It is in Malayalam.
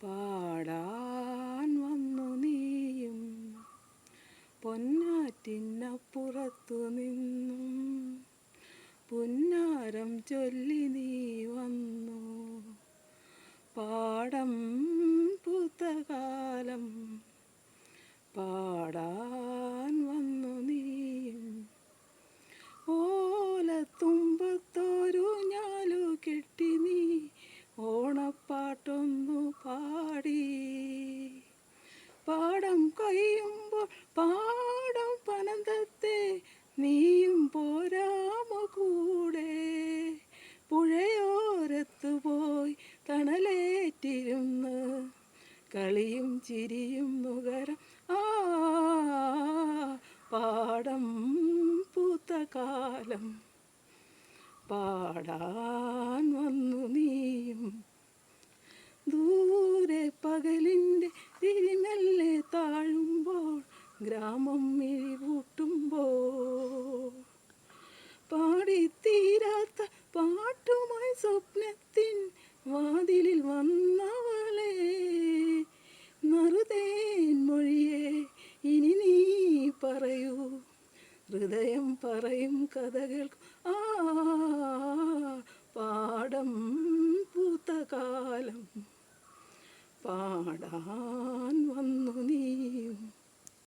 പാടാൻ വന്നു നീയും പൊന്നാറ്റിനപ്പുറത്തു നിന്നും പുന്നാരം ചൊല്ലി നീ വന്നു. പാടം പൂത്തകാലം പാടാൻ വന്നു നീയും ഓലത്തുമ്പത്തൊരു ഞാലു കെട്ടി നീ ഓണപ്പാട്ടൊന്നു പാടി. പാടം കൊയ്യുമ്പോൾ പാടം പനന്തത്തെ നീയും പോരാമോ കൂടെ. പുഴയോരത്തു പോയി തണലേറ്റിരുന്ന് കളിയും ചിരിയും നുകരം പാടം പൂത്തകാലം പാടാൻ വന്നു നീയും. ദൂരെ പകലിൻ്റെ തിരിമെല്ലെ താഴുമ്പോൾ ഗ്രാമം മിഴിപൂട്ടുമ്പോൾ പാടിത്തീരാത്ത പാട്ടുമായി സ്വപ്നത്തിൻ വാതിലിൽ വന്നവളെ. നറുതേൻ മൊഴിയെ ഇനി നീ പറയൂ, ഹൃദയം പറയും കഥകൾ. പാടം പൂത്തകാലം പാടാൻ വന്നു നീയും.